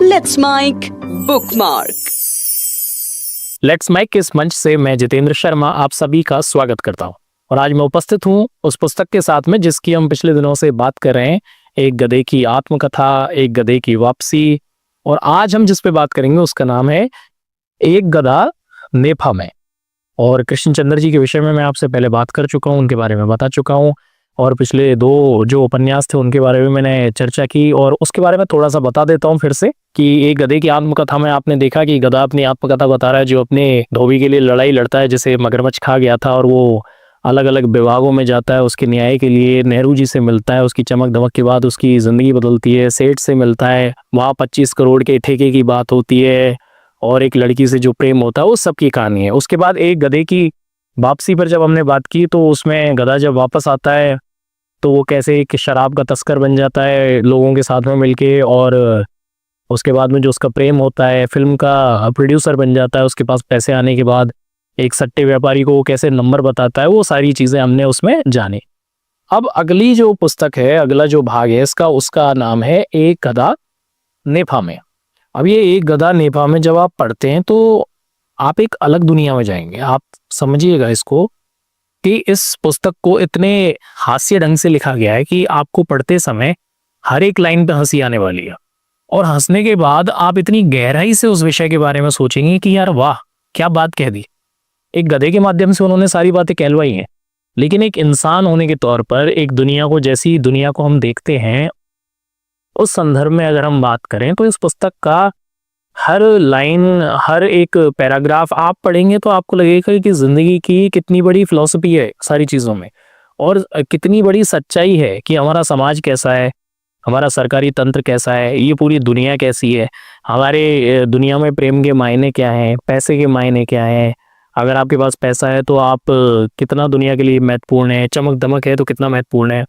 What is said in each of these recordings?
Let's Mic bookmark. Let's Mic के इस मंच से मैं जितेंद्र शर्मा आप सभी का स्वागत करता हूं और आज मैं उपस्थित हूं उस पुस्तक के साथ में जिसकी हम पिछले दिनों से बात कर रहे हैं, एक गधे की आत्मकथा, एक गधे की वापसी। और आज हम जिस पे बात करेंगे उसका नाम है एक गधा नेफा में। और कृष्ण चंद्र जी के विषय में मैं आपसे पहले बात कर चुका हूं, उनके बारे में बता चुका हूं और पिछले दो जो उपन्यास थे उनके बारे में मैंने चर्चा की और उसके बारे में थोड़ा सा बता देता हूं फिर से कि एक गधे की आत्मकथा में आपने देखा कि गधा अपनी आत्मकथा बता रहा है जो अपने धोबी के लिए लड़ाई लड़ता है, जिसे मगरमच्छ खा गया था और वो अलग अलग विभागों में जाता है उसके न्याय के लिए। नेहरू जी से मिलता है, उसकी चमक दमक के बाद उसकी जिंदगी बदलती है। सेठ से मिलता है, वहाँ 25 करोड़ के ठेके की बात होती है और एक लड़की से जो प्रेम होता है वो सबकी कहानी है। उसके बाद एक गधे की वापसी पर जब हमने बात की तो उसमें गधा जब वापस आता है तो वो कैसे एक शराब का तस्कर बन जाता है लोगों के साथ में मिलके, और उसके बाद में जो उसका प्रेम होता है फिल्म का प्रोड्यूसर बन जाता है उसके पास पैसे आने के बाद, एक सट्टे व्यापारी को वो कैसे नंबर बताता है, वो सारी चीज़ें हमने उसमें जानी। अब अगली जो पुस्तक है, अगला जो भाग है इसका, उसका नाम है एक गधा नेफा में। अब ये एक गधा नेफा में जब आप पढ़ते हैं तो आप एक अलग दुनिया में जाएंगे। आप समझिएगा इसको कि इस पुस्तक को इतने हास्य ढंग से लिखा गया है कि आपको पढ़ते समय हर एक लाइन पे हंसी आने वाली है और हंसने के बाद आप इतनी गहराई से उस विषय के बारे में सोचेंगे कि यार वाह क्या बात कह दी। एक गधे के माध्यम से उन्होंने सारी बातें कहलवाई हैं, लेकिन एक इंसान होने के तौर पर एक दुनिया को, जैसी दुनिया को हम देखते हैं उस संदर्भ में अगर हम बात करें तो इस पुस्तक का हर लाइन, हर एक पैराग्राफ आप पढ़ेंगे तो आपको लगेगा कि जिंदगी की कितनी बड़ी फिलॉसफी है सारी चीज़ों में और कितनी बड़ी सच्चाई है कि हमारा समाज कैसा है, हमारा सरकारी तंत्र कैसा है, ये पूरी दुनिया कैसी है, हमारे दुनिया में प्रेम के मायने क्या हैं, पैसे के मायने क्या हैं, अगर आपके पास पैसा है तो आप कितना दुनिया के लिए महत्वपूर्ण है, चमक दमक है तो कितना महत्वपूर्ण है,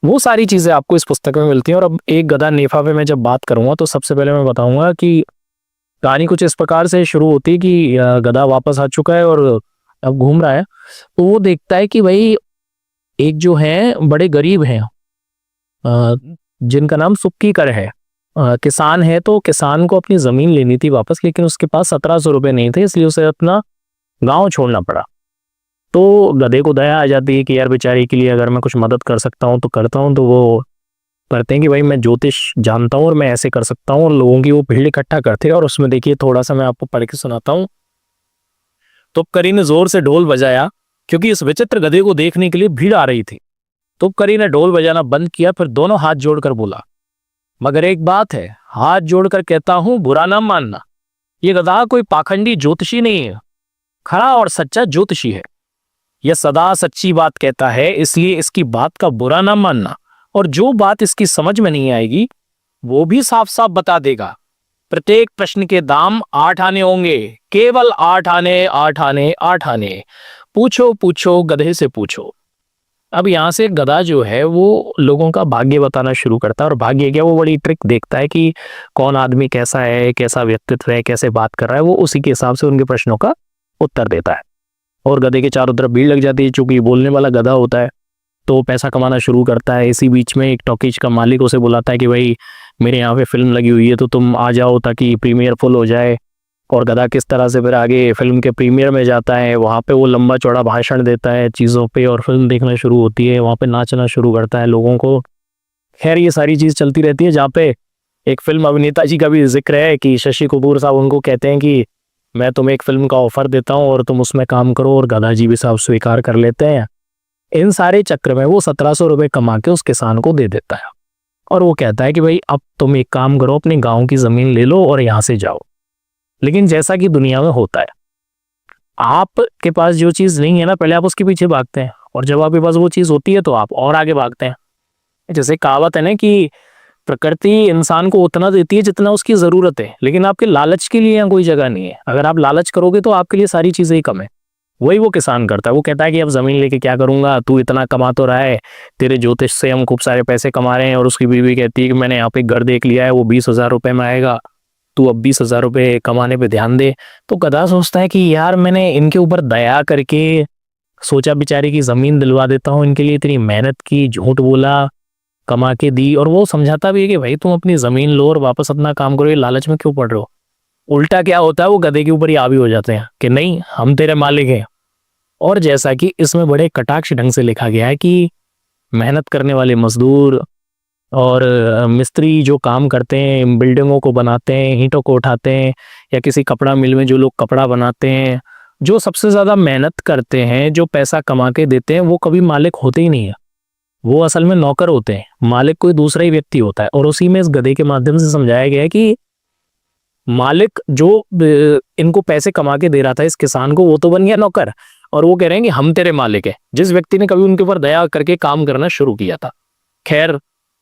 वो सारी चीज़ें आपको इस पुस्तक में मिलती हैं। और अब एक गधा नेफा पे मैं जब बात करूँगा तो सबसे पहले मैं बताऊँगा कि कहानी कुछ इस प्रकार से शुरू होती है कि गधा वापस आ चुका है और अब घूम रहा है तो वो देखता है कि भाई एक जो है बड़े गरीब हैं जिनका नाम सुक्की कर है, किसान है, तो किसान को अपनी ज़मीन लेनी थी वापस, लेकिन उसके पास 1700 रुपये नहीं थे, इसलिए उसे अपना गांव छोड़ना पड़ा। तो गधे को दया आ जाती है कि यार बेचारे के लिए अगर मैं कुछ मदद कर सकता हूँ तो करता हूँ। तो वो करते हैं कि भाई मैं ज्योतिष जानता हूँ और मैं ऐसे कर सकता हूँ, और लोगों की वो भीड़ इकट्ठा करते हैं। और उसमें देखिए थोड़ा सा मैं आपको पढ़ के सुनाता हूँ। तुपकरी ने जोर से ढोल बजाया क्योंकि इस विचित्र गधे को देखने के लिए भीड़ आ रही थी। तुपकरी ने ढोल बजाना बंद किया, फिर दोनों हाथ जोड़कर बोला, मगर एक बात है, हाथ जोड़कर कहता हूं बुरा ना मानना, ये गधा कोई पाखंडी ज्योतिषी नहीं है, खरा और सच्चा ज्योतिषी है। यह सदा सच्ची बात कहता है, इसलिए इसकी बात का बुरा ना मानना, और जो बात इसकी समझ में नहीं आएगी वो भी साफ साफ बता देगा। प्रत्येक प्रश्न के दाम 8 आने होंगे, केवल 8 आने, 8 आने, 8 आने। पूछो पूछो गधे से पूछो। अब यहाँ से गधा जो है वो लोगों का भाग्य बताना शुरू करता है, और भाग्य क्या, वो बड़ी ट्रिक देखता है कि कौन आदमी कैसा है, कैसा व्यक्तित्व है, कैसे बात कर रहा है, वो उसी के हिसाब से उनके प्रश्नों का उत्तर देता है। और गधे के चारों तरफ भीड़ लग जाती है, चूंकि बोलने वाला गधा होता है तो पैसा कमाना शुरू करता है। इसी बीच में एक टॉकीज का मालिक उसे बुलाता है कि भाई मेरे यहाँ पे फिल्म लगी हुई है तो तुम आ जाओ ताकि प्रीमियर फुल हो जाए। और गधा किस तरह से फिर आगे फिल्म के प्रीमियर में जाता है, वहाँ पे वो लंबा चौड़ा भाषण देता है चीज़ों पे, और फिल्म देखना शुरू होती है, वहाँ पे नाचना शुरू करता है लोगों को। खैर ये सारी चीज़ चलती रहती है, जहाँ पे एक फिल्म अभिनेता जी का भी जिक्र है कि शशि कपूर साहब उनको कहते हैं कि मैं तुम्हें एक फिल्म का ऑफर देता हूँ और तुम उसमें काम करो, और गधा जी भी साहब स्वीकार कर लेते हैं। इन सारे चक्र में वो 1700 रुपये कमा के उस किसान को दे देता है, और वो कहता है कि भाई अब तुम एक काम करो, अपने गाँव की ज़मीन ले लो और यहाँ से जाओ। लेकिन जैसा कि दुनिया में होता है, आपके पास जो चीज़ नहीं है ना, पहले आप उसके पीछे भागते हैं, और जब आपके पास वो चीज़ होती है तो आप और आगे भागते हैं। जैसे कहावत है ना कि प्रकृति इंसान को उतना देती है जितना उसकी ज़रूरत है, लेकिन आपके लालच के लिए यहाँ कोई जगह नहीं है। अगर आप लालच करोगे तो आपके लिए सारी चीज़ें ही कम है। वही वो किसान करता है, वो कहता है कि अब ज़मीन लेके क्या करूँगा, तू इतना कमा तो रहा है, तेरे ज्योतिष से हम खूब सारे पैसे कमा रहे हैं। और उसकी बीवी कहती है कि मैंने यहाँ पे घर देख लिया है, वो 20,000 रुपये में आएगा, तू अब 20,000 रुपये कमाने पे ध्यान दे। तो गधा सोचता है कि यार मैंने इनके ऊपर दया करके सोचा बेचारे की ज़मीन दिलवा देता हूँ, इनके लिए इतनी मेहनत की, झूठ बोला, कमा के दी, और वो समझाता भी है कि भाई तुम अपनी ज़मीन लो और वापस अपना काम करो, ये लालच में क्यों पड़ रहे हो। उल्टा क्या होता है, वो गधे के ऊपर ही हावी हो जाते हैं कि नहीं हम तेरे मालिक हैं। और जैसा कि इसमें बड़े कटाक्ष ढंग से लिखा गया है कि मेहनत करने वाले मजदूर और मिस्त्री जो काम करते हैं, बिल्डिंगों को बनाते हैं, ईंटों को उठाते हैं, या किसी कपड़ा मिल में जो लोग कपड़ा बनाते हैं, जो सबसे ज़्यादा मेहनत करते हैं, जो पैसा कमा के देते हैं, वो कभी मालिक होते ही नहीं है। वो असल में नौकर होते हैं, मालिक कोई दूसरा ही व्यक्ति होता है। और उसी में इस गधे के माध्यम से समझाया गया है कि मालिक जो इनको पैसे कमा के दे रहा था इस किसान को, वो तो बन गया नौकर, और वो कह रहे हैं कि हम तेरे मालिक है, जिस व्यक्ति ने कभी उनके ऊपर दया करके काम करना शुरू किया था। खैर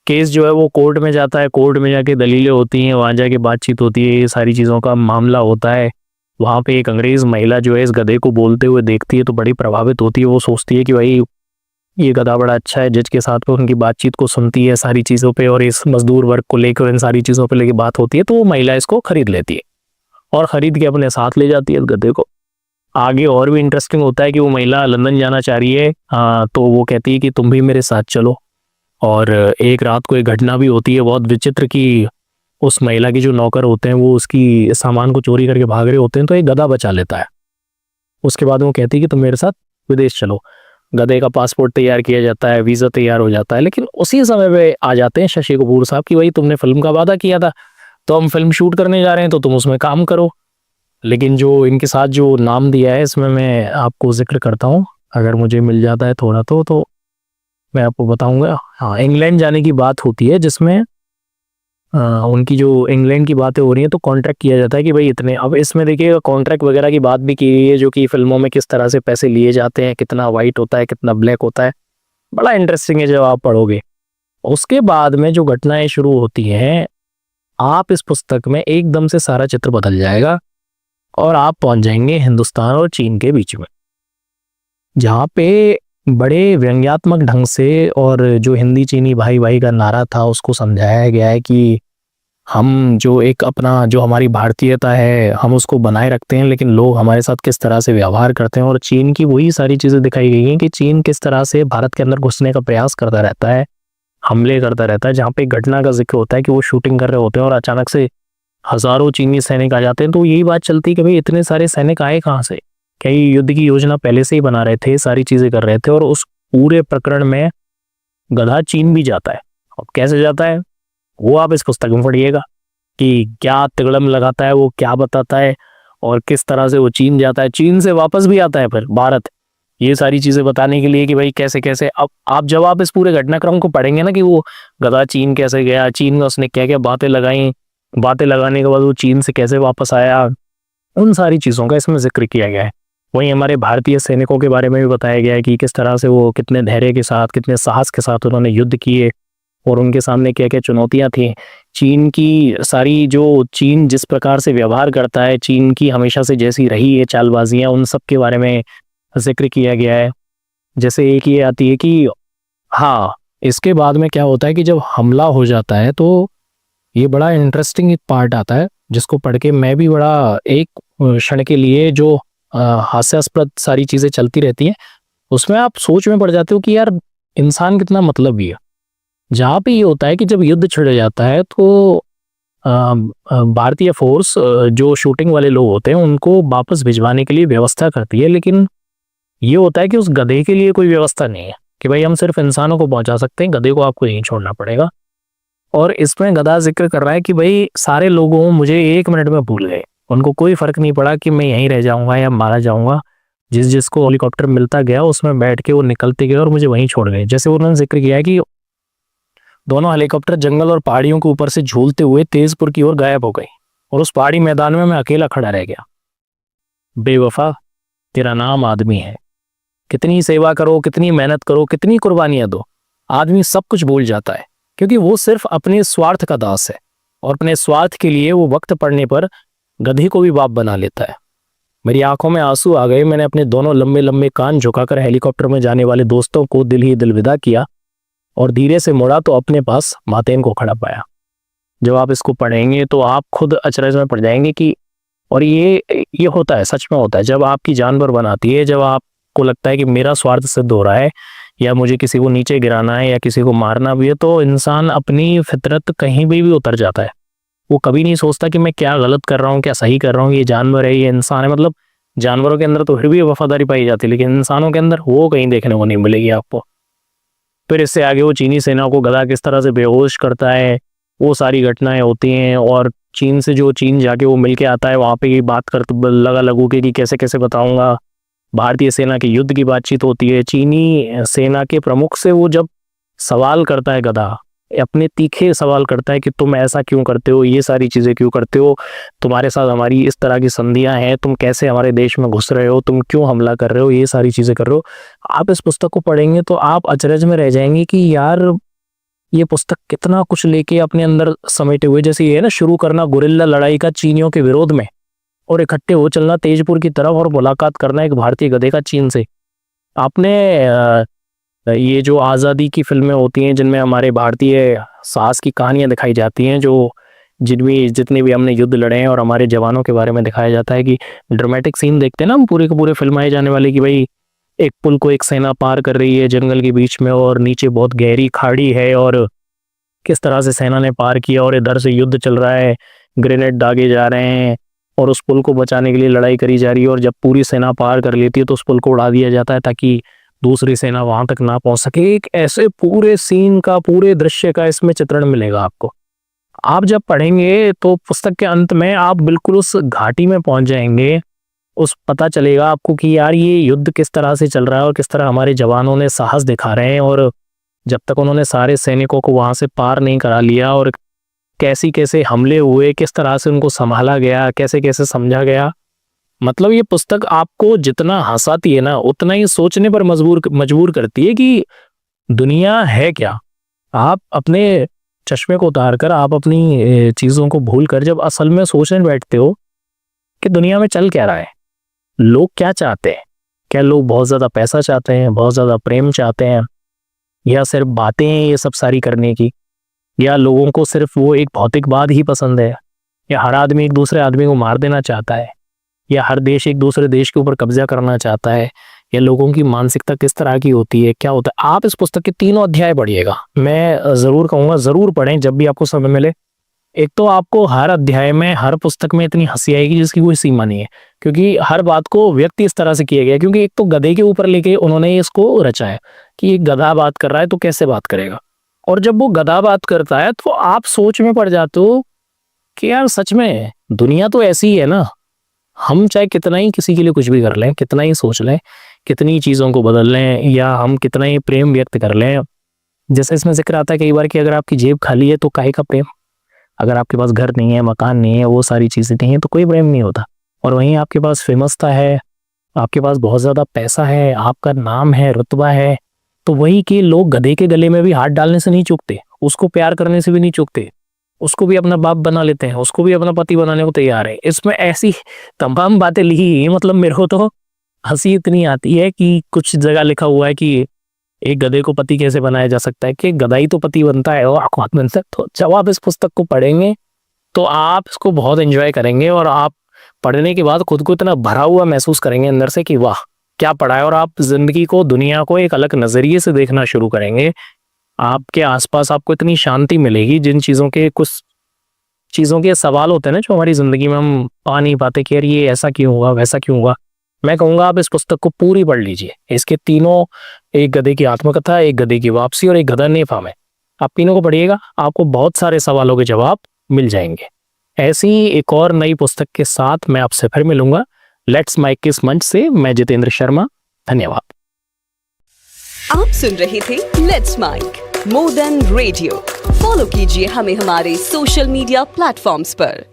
केस जो है वो कोर्ट में जाता है, कोर्ट में जाके दलीलें होती हैं, वहाँ जाके बातचीत होती है, ये सारी चीज़ों का मामला होता है। वहाँ पे एक अंग्रेज़ महिला जो है इस गधे को बोलते हुए देखती है तो बड़ी प्रभावित होती है। वो सोचती है कि भाई ये गधा बड़ा अच्छा है, जज के साथ में उनकी बातचीत को सुनती है सारी चीज़ों पे, और इस मजदूर वर्ग को लेकर इन सारी चीज़ों पे लेके बात होती है, तो वो महिला इसको खरीद लेती है और ख़रीद के अपने साथ ले जाती है इस गधे को। आगे और भी इंटरेस्टिंग होता है कि वो महिला लंदन जाना चाह रही है, तो वो कहती है कि तुम भी मेरे साथ चलो। और एक रात को एक घटना भी होती है बहुत विचित्र कि उस महिला के जो नौकर होते हैं वो उसकी सामान को चोरी करके भाग रहे होते हैं, तो एक गधा बचा लेता है। उसके बाद वो कहती है कि तुम मेरे साथ विदेश चलो। गधे का पासपोर्ट तैयार किया जाता है, वीज़ा तैयार हो जाता है, लेकिन उसी समय पे आ जाते हैं शशि कपूर साहब कि भाई तुमने फिल्म का वादा किया था, तो हम फिल्म शूट करने जा रहे हैं, तो तुम उसमें काम करो। लेकिन जो इनके साथ जो नाम दिया है इसमें मैं आपको जिक्र करता हूँ, अगर मुझे मिल जाता है थोड़ा तो मैं आपको बताऊंगा। हाँ, इंग्लैंड जाने की बात होती है जिसमें उनकी जो इंग्लैंड की बातें हो रही हैं, तो कॉन्ट्रैक्ट किया जाता है कि भाई इतने। अब इसमें देखिए कॉन्ट्रैक्ट वगैरह की बात भी की गई है, जो कि फिल्मों में किस तरह से पैसे लिए जाते हैं, कितना वाइट होता है, कितना ब्लैक होता है, बड़ा इंटरेस्टिंग है जब आप पढ़ोगे। उसके बाद में जो घटनाएं शुरू होती हैं, आप इस पुस्तक में एकदम से सारा चित्र बदल जाएगा और आप पहुंच जाएंगे हिंदुस्तान और चीन के बीच में, जहाँ पे बड़े व्यंग्यात्मक ढंग से और जो हिंदी चीनी भाई भाई का नारा था उसको समझाया गया है कि हम जो एक अपना जो हमारी भारतीयता है हम उसको बनाए रखते हैं, लेकिन लोग हमारे साथ किस तरह से व्यवहार करते हैं। और चीन की वही सारी चीज़ें दिखाई गई हैं कि चीन किस तरह से भारत के अंदर घुसने का प्रयास करता रहता है, हमले करता रहता है। जहाँ पे एक घटना का जिक्र होता है कि वो शूटिंग कर रहे होते हैं और अचानक से हजारों चीनी सैनिक आ जाते हैं, तो यही बात चलती है कि भाई इतने सारे सैनिक आए कहाँ से, क्या ये युद्ध की योजना पहले से ही बना रहे थे, सारी चीजें कर रहे थे। और उस पूरे प्रकरण में गधा चीन भी जाता है। अब कैसे जाता है वो आप इस पुस्तक में पढ़िएगा कि क्या तिगड़म लगाता है, वो क्या बताता है और किस तरह से वो चीन जाता है, चीन से वापस भी आता है फिर भारत, ये सारी चीजें बताने के लिए कि भाई कैसे कैसे। अब आप जब आप इस पूरे घटनाक्रम को पढ़ेंगे ना कि वो गधा चीन कैसे गया, चीन में उसने क्या क्या बातें लगाई, बातें लगाने के बाद वो चीन से कैसे वापस आया, उन सारी चीज़ों का इसमें जिक्र किया गया है। वहीं हमारे भारतीय सैनिकों के बारे में भी बताया गया है कि किस तरह से वो कितने धैर्य के साथ, कितने साहस के साथ उन्होंने युद्ध किए और उनके सामने क्या क्या चुनौतियां थी। चीन की सारी जो चीन जिस प्रकार से व्यवहार करता है, चीन की हमेशा से जैसी रही है चालबाजियाँ, उन सब के बारे में जिक्र किया गया है। जैसे एक ये आती है कि हाँ, इसके बाद में क्या होता है कि जब हमला हो जाता है तो ये बड़ा इंटरेस्टिंग एक पार्ट आता है जिसको पढ़ के मैं भी बड़ा एक क्षण के लिए, जो हास्यास्पद सारी चीज़ें चलती रहती हैं उसमें आप सोच में पड़ जाते हो कि यार इंसान कितना मतलबी है। जहाँ पे ये होता है कि जब युद्ध छिड़ जाता है तो भारतीय फोर्स जो शूटिंग वाले लोग होते हैं उनको वापस भिजवाने के लिए व्यवस्था करती है, लेकिन ये होता है कि उस गधे के लिए कोई व्यवस्था नहीं है कि भाई हम सिर्फ इंसानों को पहुंचा सकते हैं, गधे को आपको यहीं छोड़ना पड़ेगा। और इसमें गधा जिक्र कर रहा है कि भाई सारे लोगों मुझे 1 मिनट में भूल गए, उनको कोई फर्क नहीं पड़ा कि मैं यहीं रह जाऊंगा या मारा जाऊंगा। जिस जिसको हेलीकॉप्टर मिलता गया उसमें बैठ के वो निकलते गए और मुझे वहीं छोड़ गए। जैसे उन्होंने जिक्र किया है कि दोनों हेलीकॉप्टर जंगल और पहाड़ियों के ऊपर से झूलते हुए तेजपुर की ओर गायब हो गई और उस पहाड़ी मैदान में मैं अकेला खड़ा रह गया। बेवफा, तेरा नाम आदमी है, कितनी सेवा करो, कितनी मेहनत करो, कितनी कुर्बानियां दो, आदमी सब कुछ भूल जाता है क्योंकि वो सिर्फ अपने स्वार्थ का दास है और अपने स्वार्थ के लिए वो वक्त पड़ने पर गधे को भी बाप बना लेता है। मेरी आंखों में आंसू आ गए। मैंने अपने दोनों लंबे लंबे कान झुकाकर हेलीकॉप्टर में जाने वाले दोस्तों को दिल ही दिल विदा किया और धीरे से मुड़ा तो अपने पास मातेन को खड़ा पाया। जब आप इसको पढ़ेंगे तो आप खुद अचरज में पड़ जाएंगे कि और ये होता है, सच में होता है। जब आपकी जान पर बनाती है, जब आप आपको लगता है कि मेरा स्वार्थ सिद्ध हो रहा है या मुझे किसी को नीचे गिराना है या किसी को मारना भी है, तो इंसान अपनी फितरत कहीं भी उतर जाता है। वो कभी नहीं सोचता कि मैं क्या गलत कर रहा हूँ, क्या सही कर रहा हूँ, ये जानवर है, ये इंसान है। मतलब जानवरों के अंदर तो फिर भी वफादारी पाई जाती है, लेकिन इंसानों के अंदर वो कहीं देखने को नहीं मिलेगी आपको। फिर इससे आगे वो चीनी सेना को गधा किस तरह से बेहोश करता है, वो सारी घटनाएं होती हैं। और चीन जाके वो मिल के आता है, वहाँ पे ये बात कर लगा लगू के कि कैसे कैसे बताऊंगा। भारतीय सेना के युद्ध की बातचीत होती है, चीनी सेना के प्रमुख से वो जब सवाल करता है गधा, अपने तीखे सवाल करता है कि तुम ऐसा क्यों करते हो, ये सारी चीज़ें क्यों करते हो, तुम्हारे साथ हमारी इस तरह की संधियां हैं, तुम कैसे हमारे देश में घुस रहे हो, तुम क्यों हमला कर रहे हो, ये सारी चीज़ें कर रहे हो। आप इस पुस्तक को पढ़ेंगे तो आप अचरज में रह जाएंगे कि यार ये पुस्तक कितना कुछ लेके अपने अंदर समेटे हुए। जैसे ये है ना, शुरू करना गुरिल्ला लड़ाई का चीनियों के विरोध में और इकट्ठे हो चलना तेजपुर की तरफ और मुलाकात करना एक भारतीय गधे का चीन से। आपने ये जो आज़ादी की फिल्में होती हैं जिनमें हमारे भारतीय साहस की कहानियां दिखाई जाती हैं, जो जिनमें जितने भी हमने युद्ध लड़े हैं और हमारे जवानों के बारे में दिखाया जाता है, कि ड्रामेटिक सीन देखते हैं ना हम पूरे के पूरे फिल्माए जाने वाले, कि भाई एक पुल को एक सेना पार कर रही है जंगल के बीच में और नीचे बहुत गहरी खाड़ी है और किस तरह से सेना ने पार किया और इधर से युद्ध चल रहा है, ग्रेनेड दागे जा रहे हैं और उस पुल को बचाने के लिए लड़ाई करी जा रही है। और जब पूरी सेना पार कर लेती है तो उस पुल को उड़ा दिया जाता है ताकि दूसरी सेना वहां तक ना पहुंच सके। एक ऐसे पूरे सीन का, पूरे दृश्य का इसमें चित्रण मिलेगा आपको। आप जब पढ़ेंगे तो पुस्तक के अंत में आप बिल्कुल उस घाटी में पहुंच जाएंगे, उस पता चलेगा आपको कि यार ये युद्ध किस तरह से चल रहा है और किस तरह हमारे जवानों ने साहस दिखा रहे हैं, और जब तक उन्होंने सारे सैनिकों को वहां से पार नहीं करा लिया और कैसे कैसे हमले हुए, किस तरह से उनको संभाला गया, कैसे कैसे समझा गया। मतलब ये पुस्तक आपको जितना हंसाती है ना, उतना ही सोचने पर मजबूर करती है कि दुनिया है क्या। आप अपने चश्मे को उतार कर, आप अपनी चीज़ों को भूल कर जब असल में सोचने बैठते हो कि दुनिया में चल क्या रहा है, लोग क्या चाहते हैं, क्या लोग बहुत ज़्यादा पैसा चाहते हैं, बहुत ज़्यादा प्रेम चाहते हैं, या सिर्फ बातें हैं ये सब सारी करने की, या लोगों को सिर्फ वो एक भौतिकवाद ही पसंद है, या हर आदमी एक दूसरे आदमी को मार देना चाहता है, या हर देश एक दूसरे देश के ऊपर कब्जा करना चाहता है, या लोगों की मानसिकता किस तरह की होती है, क्या होता है। आप इस पुस्तक के 3 अध्याय पढ़िएगा, मैं ज़रूर कहूँगा ज़रूर पढ़ें जब भी आपको समय मिले। एक तो आपको हर अध्याय में, हर पुस्तक में इतनी हंसी आएगी जिसकी कोई सीमा नहीं है, क्योंकि हर बात को व्यक्ति इस तरह से किया गया, क्योंकि एक तो गधे के ऊपर लेके उन्होंने इसको रचा है कि एक गधा बात कर रहा है तो कैसे बात करेगा। और जब वो गधा बात करता है तो आप सोच में पड़ जाते हो कि यार सच में दुनिया तो ऐसी ही है ना। हम चाहे कितना ही किसी के लिए कुछ भी कर लें, कितना ही सोच लें, कितनी चीज़ों को बदल लें, या हम कितना ही प्रेम व्यक्त कर लें, जैसे इसमें जिक्र आता है कई बार कि अगर आपकी जेब खाली है तो काहे का प्रेम। अगर आपके पास घर नहीं है, मकान नहीं है, वो सारी चीज़ें नहीं है तो कोई प्रेम नहीं होता। और वहीं आपके पास फेमसता है, आपके पास बहुत ज़्यादा पैसा है, आपका नाम है, रुतबा है, तो वही कि लोग गधे के गले में भी हाथ डालने से नहीं चूकते, उसको प्यार करने से भी नहीं चूकते, उसको भी अपना बाप बना लेते हैं, उसको भी अपना पति बनाने को तैयार है। इसमें ऐसी तमाम बातें लिखी, मतलब मेरे को तो हंसी इतनी आती है कि कुछ जगह लिखा हुआ है कि एक गधे को पति कैसे बनाया जा सकता है, कि गधा ही तो पति बनता है और आत्मा बन सकता। तो जब आप इस पुस्तक को पढ़ेंगे तो आप इसको बहुत एंजॉय करेंगे और आप पढ़ने के बाद खुद को इतना भरा हुआ महसूस करेंगे अंदर से कि वाह क्या पढ़ा है, और आप जिंदगी को, दुनिया को एक अलग नजरिए से देखना शुरू करेंगे। आपके आसपास आपको इतनी शांति मिलेगी, जिन चीज़ों के, कुछ चीज़ों के सवाल होते हैं ना जो हमारी ज़िंदगी में हम पा नहीं पाते कि यार ये ऐसा क्यों हुआ, वैसा क्यों हुआ। मैं कहूँगा आप इस पुस्तक को पूरी पढ़ लीजिए। इसके तीनों, एक गधे की आत्मकथा, एक गधे की वापसी और एक गधा नेफा में, आप तीनों को पढ़िएगा, आपको बहुत सारे सवालों के जवाब मिल जाएंगे। ऐसी ही एक और नई पुस्तक के साथ मैं आपसे फिर मिलूंगा। लेट्स माइक के इस मंच से मैं जितेंद्र शर्मा, धन्यवाद। आप सुन रहे थे Let's Mic more than radio. Follow कीजिए हमें हमारे सोशल मीडिया प्लेटफॉर्म्स पर।